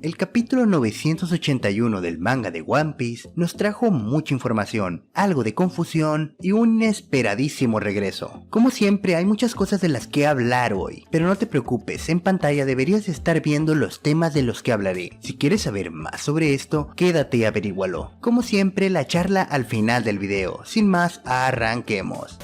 El capítulo 981 del manga de One Piece nos trajo mucha información, algo de confusión y un inesperadísimo regreso. Como siempre, hay muchas cosas de las que hablar hoy, pero no te preocupes, en pantalla deberías estar viendo los temas de los que hablaré. Si quieres saber más sobre esto, quédate y averígualo. Como siempre, la charla al final del video. Sin más, arranquemos.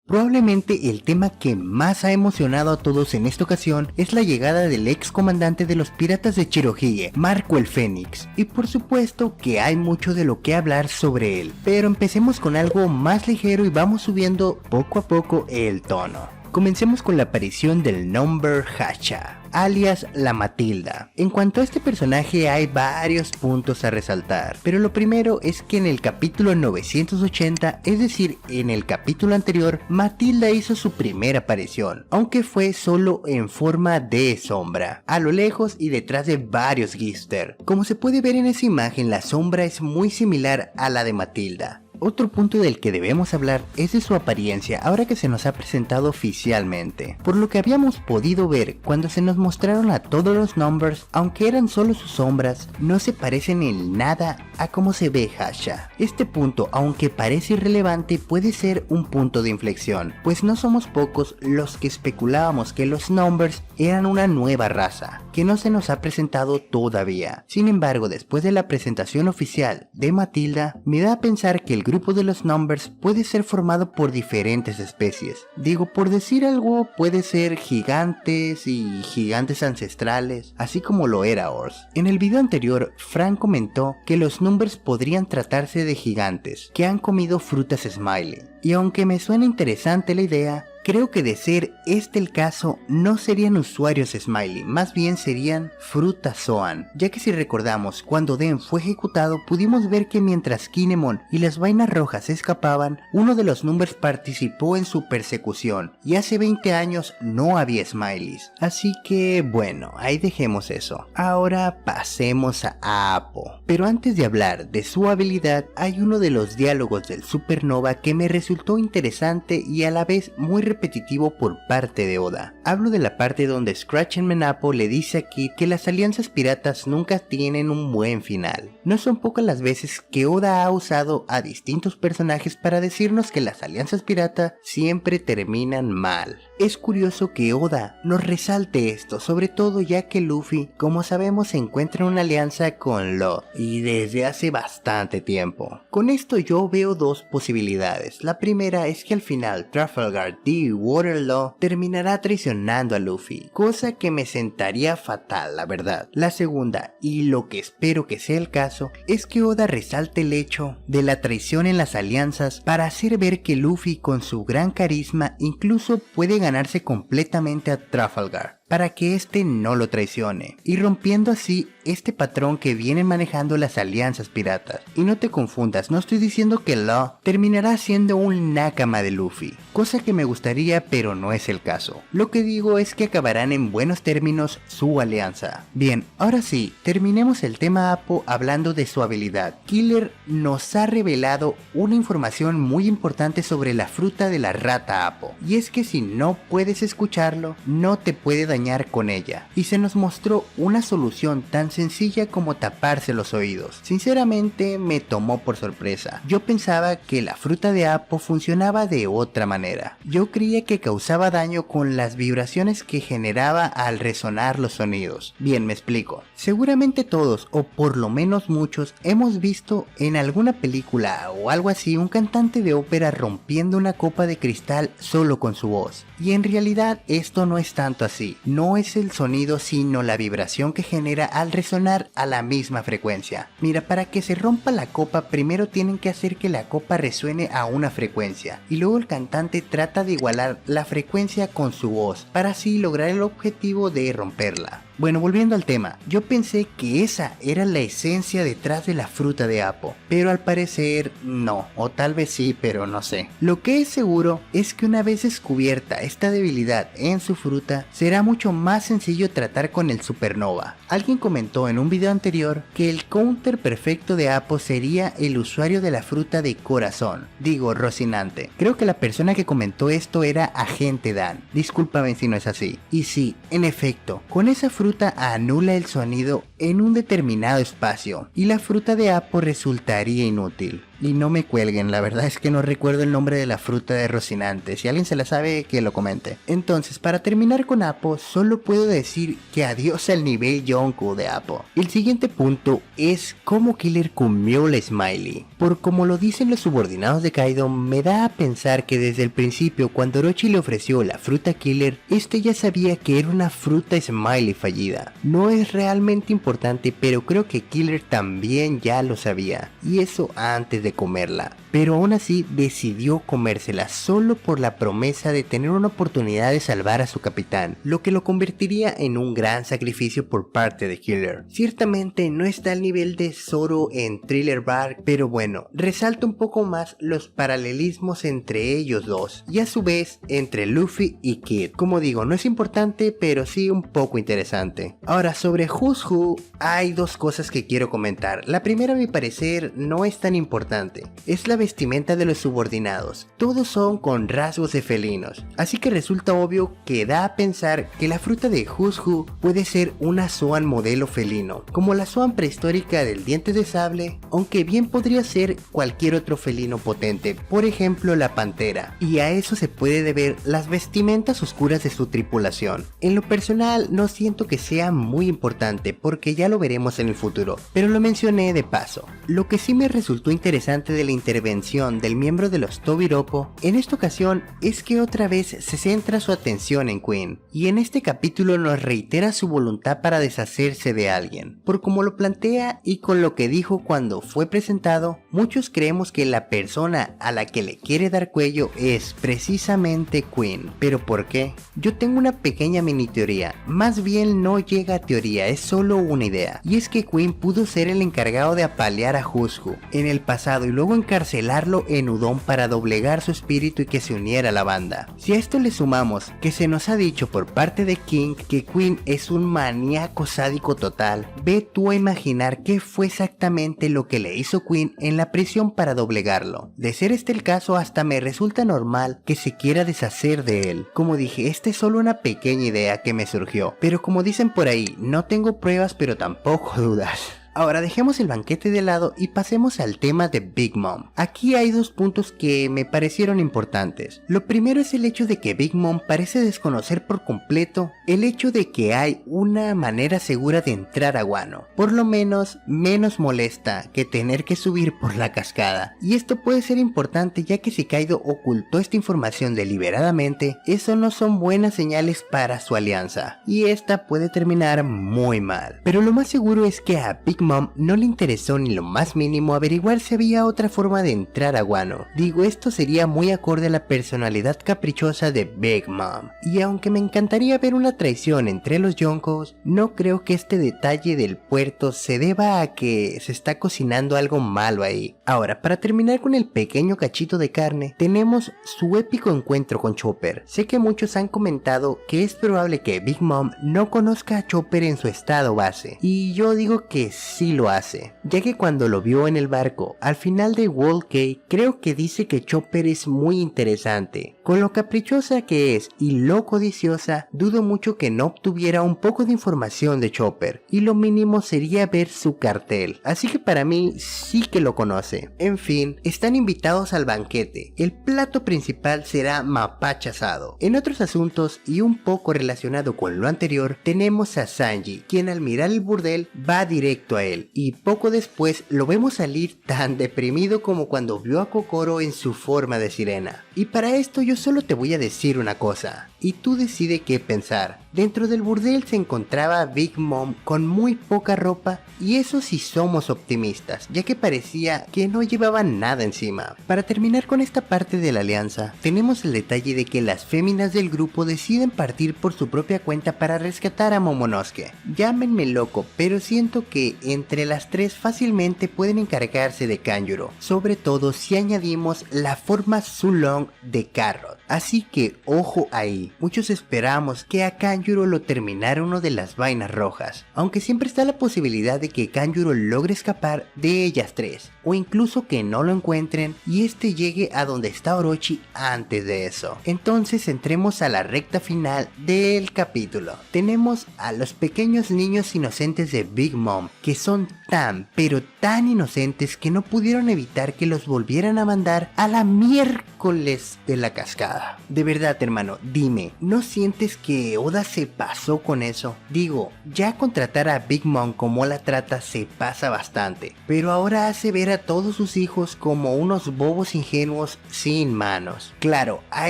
Probablemente el tema que más ha emocionado a todos en esta ocasión es la llegada del ex comandante de los piratas de Shirohige, Marco el Fénix, y por supuesto que hay mucho de lo que hablar sobre él, pero empecemos con algo más ligero y vamos subiendo poco a poco el tono. Comencemos con la aparición del Number Hacha, alias la Matilda. En cuanto a este personaje hay varios puntos a resaltar, pero lo primero es que en el capítulo 980, es decir, en el capítulo anterior, Matilda hizo su primera aparición, aunque fue solo en forma de sombra, a lo lejos y detrás de varios Gister. Como se puede ver en esa imagen, la sombra es muy similar a la de Matilda. Otro punto del que debemos hablar es de su apariencia ahora que se nos ha presentado oficialmente. Por lo que habíamos podido ver cuando se nos mostraron a todos los Numbers, aunque eran solo sus sombras, no se parecen en nada a cómo se ve Hacha. Este punto, aunque parece irrelevante, puede ser un punto de inflexión, pues no somos pocos los que especulábamos que los Numbers eran una nueva raza, que no se nos ha presentado todavía. Sin embargo, después de la presentación oficial de Matilda, me da a pensar que el grupo de los Numbers puede ser formado por diferentes especies. Digo, por decir algo, puede ser gigantes y gigantes ancestrales, así como lo era Ors. En el video anterior, Frank comentó que los Numbers podrían tratarse de gigantes que han comido frutas Smiley. Y aunque me suena interesante la idea, creo que de ser este el caso, no serían usuarios Smiley, más bien serían frutas Zoan, ya que si recordamos, cuando Den fue ejecutado, pudimos ver que mientras Kinemon y las vainas rojas escapaban, uno de los Numbers participó en su persecución, y hace 20 años no había Smileys. Así que bueno, ahí dejemos eso. Ahora pasemos a Appo. Pero antes de hablar de su habilidad, hay uno de los diálogos del Supernova que me resultó interesante y a la vez muy repetitivo por parte de Oda. Hablo de la parte donde Scratchenman Appo le dice a Kid que las alianzas piratas nunca tienen un buen final. No son pocas las veces que Oda ha usado a distintos personajes para decirnos que las alianzas piratas siempre terminan mal. Es curioso que Oda nos resalte esto, sobre todo ya que Luffy, como sabemos, se encuentra en una alianza con Law, y desde hace bastante tiempo. Con esto yo veo dos posibilidades. La primera es que al final Trafalgar D y Waterloo terminará traicionando a Luffy, cosa que me sentaría fatal, la verdad. La segunda, y lo que espero que sea el caso, es que Oda resalte el hecho de la traición en las alianzas para hacer ver que Luffy, con su gran carisma, incluso puede ganarse completamente a Trafalgar, para que este no lo traicione, y rompiendo así este patrón que vienen manejando las alianzas piratas. Y no te confundas, no estoy diciendo que Law terminará siendo un nakama de Luffy, cosa que me gustaría, pero no es el caso. Lo que digo es que acabarán en buenos términos su alianza. Bien, ahora sí, terminemos el tema Appo hablando de su habilidad. Killer nos ha revelado una información muy importante sobre la fruta de la rata Appo, y es que si no puedes escucharlo, no te puede dañar con ella, y se nos mostró una solución tan sencilla como taparse los oídos. Sinceramente me tomó por sorpresa. Yo pensaba que la fruta de Appo funcionaba de otra manera. Yo creía que causaba daño con las vibraciones que generaba al resonar los sonidos. Bien, me explico. Seguramente todos, o por lo menos muchos, hemos visto en alguna película o algo así un cantante de ópera rompiendo una copa de cristal solo con su voz. Y en realidad esto no es tanto así. No es el sonido sino la vibración que genera al resonar a la misma frecuencia. Mira, para que se rompa la copa primero tienen que hacer que la copa resuene a una frecuencia y luego el cantante trata de igualar la frecuencia con su voz para así lograr el objetivo de romperla. Bueno, volviendo al tema, yo pensé que esa era la esencia detrás de la fruta de Apo, pero al parecer no, o tal vez sí, pero no sé. Lo que es seguro es que una vez descubierta esta debilidad en su fruta, será mucho más sencillo tratar con el Supernova. Alguien comentó en un video anterior que el counter perfecto de Apo sería el usuario de la fruta de corazón, digo Rocinante. Creo que la persona que comentó esto era Agente Dan, discúlpame si no es así. Y sí, en efecto, con esa fruta anula el sonido en un determinado espacio y la fruta de Apo resultaría inútil. Y no me cuelguen, la verdad es que no recuerdo el nombre de la fruta de Rocinante, si alguien se la sabe que lo comente. Entonces, para terminar con Apo, solo puedo decir que adiós al nivel Yonkou de Apo. El siguiente punto es cómo Killer comió la Smiley. Por como lo dicen los subordinados de Kaido, me da a pensar que desde el principio cuando Orochi le ofreció la fruta Killer, este ya sabía que era una fruta Smiley fallida. No es realmente importante, pero creo que Killer también ya lo sabía, y eso antes de comerla, pero aún así decidió comérsela solo por la promesa de tener una oportunidad de salvar a su capitán, lo que lo convertiría en un gran sacrificio por parte de Killer. Ciertamente no está al nivel de Zoro en Thriller Bark, pero bueno, resalta un poco más los paralelismos entre ellos dos, y a su vez entre Luffy y Kid. Como digo, no es importante, pero sí un poco interesante. Ahora, sobre Who's Who, hay dos cosas que quiero comentar. La primera, a mi parecer, no es tan importante. Es la vestimenta de los subordinados. Todos son con rasgos de felinos, así que resulta obvio que da a pensar que la fruta de Who's Who puede ser una Zoan modelo felino, como la Zoan prehistórica del diente de sable, aunque bien podría ser cualquier otro felino potente, por ejemplo la pantera, y a eso se puede deber las vestimentas oscuras de su tripulación. En lo personal no siento que sea muy importante porque ya lo veremos en el futuro, pero lo mencioné de paso. Lo que sí me resultó interesante de la intervención del miembro de los Tobiropo en esta ocasión es que otra vez se centra su atención en Queen, y en este capítulo nos reitera su voluntad para deshacerse de alguien. Por como lo plantea y con lo que dijo cuando fue presentado, muchos creemos que la persona a la que le quiere dar cuello es precisamente Queen. ¿Pero por qué? Yo tengo una pequeña mini teoría, más bien no llega a teoría, es solo una idea, y es que Queen pudo ser el encargado de apalear a Who's Who en el pasado y luego encarcelarlo en Udon para doblegar su espíritu y que se uniera a la banda. Si a esto le sumamos que se nos ha dicho por parte de King que Queen es un maníaco sádico total, ve tú a imaginar qué fue exactamente lo que le hizo Queen en la prisión para doblegarlo. De ser este el caso, hasta me resulta normal que se quiera deshacer de él. Como dije, esta es solo una pequeña idea que me surgió, pero como dicen por ahí, no tengo pruebas pero tampoco dudas. Ahora dejemos el banquete de lado y pasemos al tema de Big Mom. Aquí hay dos puntos que me parecieron importantes. Lo primero es el hecho de que Big Mom parece desconocer por completo el hecho de que hay una manera segura de entrar a Wano, por lo menos menos molesta que tener que subir por la cascada. Y esto puede ser importante ya que si Kaido ocultó esta información deliberadamente, eso no son buenas señales para su alianza, y esta puede terminar muy mal. Pero lo más seguro es que a Big Mom no le interesó ni lo más mínimo averiguar si había otra forma de entrar a Wano. Digo, esto sería muy acorde a la personalidad caprichosa de Big Mom, y aunque me encantaría ver una traición entre los Yonkous, no creo que este detalle del puerto se deba a que se está cocinando algo malo ahí. Ahora, para terminar con el pequeño cachito de carne, tenemos su épico encuentro con Chopper. Sé que muchos han comentado que es probable que Big Mom no conozca a Chopper en su estado base, y yo digo que sí lo hace, ya que cuando lo vio en el barco al final de Whole Cake, creo que dice que Chopper es muy interesante. Con lo caprichosa que es y lo codiciosa, dudo mucho que no obtuviera un poco de información de Chopper, y lo mínimo sería ver su cartel, así que para mí sí que lo conoce. En fin, están invitados al banquete. El plato principal será mapache asado. En otros asuntos y un poco relacionado con lo anterior, tenemos a Sanji, quien al mirar el burdel va directo a él, y poco después lo vemos salir tan deprimido como cuando vio a Kokoro en su forma de sirena. Y para esto yo solo te voy a decir una cosa, y tú decide qué pensar. Dentro del burdel se encontraba Big Mom con muy poca ropa, y eso si somos optimistas, ya que parecía que no llevaba nada encima. Para terminar con esta parte de la alianza, tenemos el detalle de que las féminas del grupo deciden partir por su propia cuenta para rescatar a Momonosuke. Llámenme loco, pero siento que entre las tres fácilmente pueden encargarse de Kanjuro, sobre todo si añadimos la forma Sulong de Carrot. Así que ojo ahí, muchos esperamos que a Kanjuro lo terminara uno de las vainas rojas, aunque siempre está la posibilidad de que Kanjuro logre escapar de ellas tres, o incluso que no lo encuentren y este llegue a donde está Orochi antes de eso. Entonces entremos a la recta final del capítulo. Tenemos a los pequeños niños inocentes de Big Mom, que son tan pero tan inocentes que no pudieron evitar que los volvieran a mandar a la miércoles de la cascada. De verdad, hermano, dime, ¿no sientes que Oda se pasó con eso? Digo, ya contratar a Big Mom como la trata se pasa bastante, pero ahora hace ver a todos sus hijos como unos bobos ingenuos sin manos. Claro, a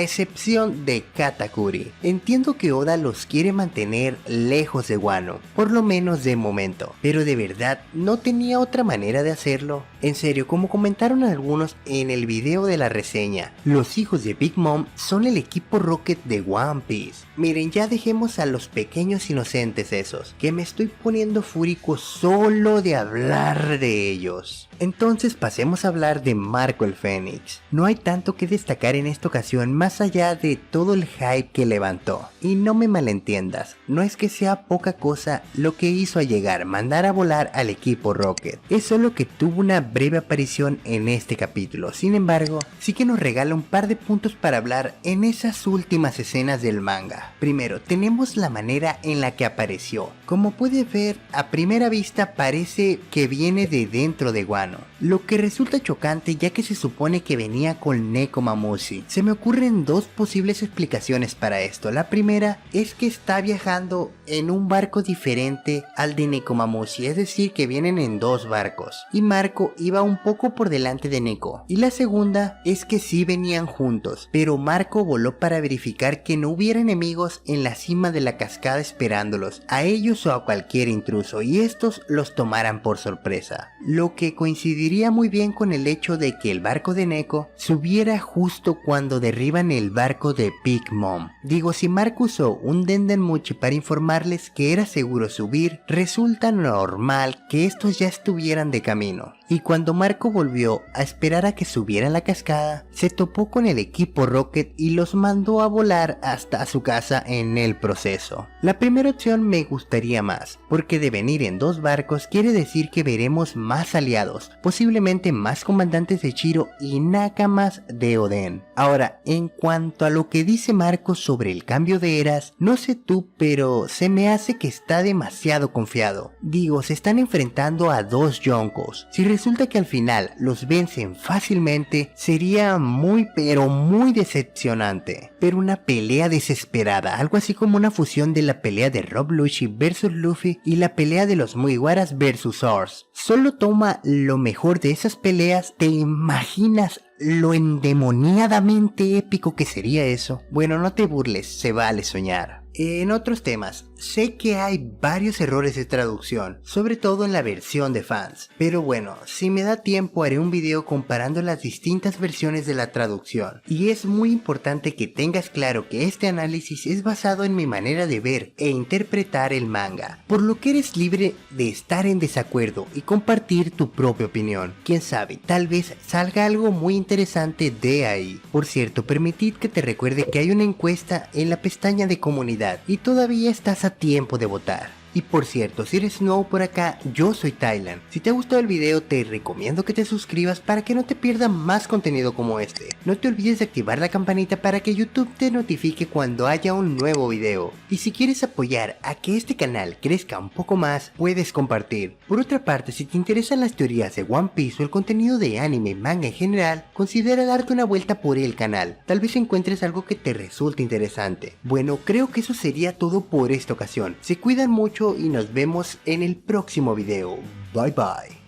excepción de Katakuri. Entiendo que Oda los quiere mantener lejos de Wano, por lo menos de momento, pero de verdad no tenía otra manera de hacerlo. En serio, como comentaron algunos en el video de la reseña, los hijos de Big Mom son el equipo Rocket de One Piece. Miren, ya dejemos a los pequeños inocentes esos, que me estoy poniendo fúrico solo de hablar de ellos. Entonces pasemos a hablar de Marco el Fénix. No hay tanto que destacar en esta ocasión más allá de todo el hype que levantó. Y no me malentiendas, no es que sea poca cosa lo que hizo al llegar, mandar a volar al equipo Rocket. Es solo que tuvo una breve aparición en este capítulo. Sin embargo, sí que nos regala un par de puntos para hablar en esas últimas escenas del manga. Primero, tenemos la manera en la que apareció. Como puedes ver, a primera vista parece que viene de dentro de Wano, lo que resulta chocante ya que se supone que venía con Nekomamushi. Se me ocurren dos posibles explicaciones para esto. La primera es que está viajando en un barco diferente al de Nekomamushi, es decir que vienen en dos barcos y Marco iba un poco por delante de Neko. Y la segunda es que sí venían juntos, pero Marco voló para verificar que no hubiera enemigos en la cima de la cascada esperándolos, a ellos o a cualquier intruso, y estos los tomaran por sorpresa, lo que coincidiría muy bien con el hecho de que el barco de Neko subiera justo cuando derriban el barco de Big Mom. Digo, si Marco usó un Dendenmuchi para informarles que era seguro subir, resulta normal que estos ya estuvieran de camino. Y cuando Marco volvió a esperar a que subieran la cascada, se topó con el equipo Rocket y los mandó a volar hasta su casa en el proceso. La primera opción me gustaría más, porque de venir en dos barcos quiere decir que veremos más aliados, posiblemente más comandantes de Shiro y nakamas de Oden. Ahora, en cuanto a lo que dice Marco sobre el cambio de eras, no sé tú, pero se me hace que está demasiado confiado. Digo, se están enfrentando a dos Yonkos. Si resulta que al final los vencen fácilmente, sería muy pero muy decepcionante. Pero una pelea desesperada, algo así como una fusión de la pelea de Rob Lucci vs Luffy y la pelea de los Mugiwaras vs Zoro. Solo toma lo mejor de esas peleas, ¿te imaginas lo endemoniadamente épico que sería eso? Bueno, no te burles, se vale soñar. En otros temas, sé que hay varios errores de traducción, sobre todo en la versión de fans, pero bueno, si me da tiempo haré un video comparando las distintas versiones de la traducción, y es muy importante que tengas claro que este análisis es basado en mi manera de ver e interpretar el manga, por lo que eres libre de estar en desacuerdo y compartir tu propia opinión. Quién sabe, tal vez salga algo muy interesante de ahí. Por cierto, permitid que te recuerde que hay una encuesta en la pestaña de comunidad y todavía estás a tiempo de votar. Y por cierto, si eres nuevo por acá, yo soy Thailand. Si te ha gustado el video, te recomiendo que te suscribas para que no te pierdas más contenido como este. No te olvides de activar la campanita para que YouTube te notifique cuando haya un nuevo video. Y si quieres apoyar a que este canal crezca un poco más, puedes compartir. Por otra parte, si te interesan las teorías de One Piece o el contenido de anime y manga en general, considera darte una vuelta por el canal. Tal vez encuentres algo que te resulte interesante. Bueno, creo que eso sería todo por esta ocasión. Se cuidan mucho mucho y nos vemos en el próximo video. Bye bye.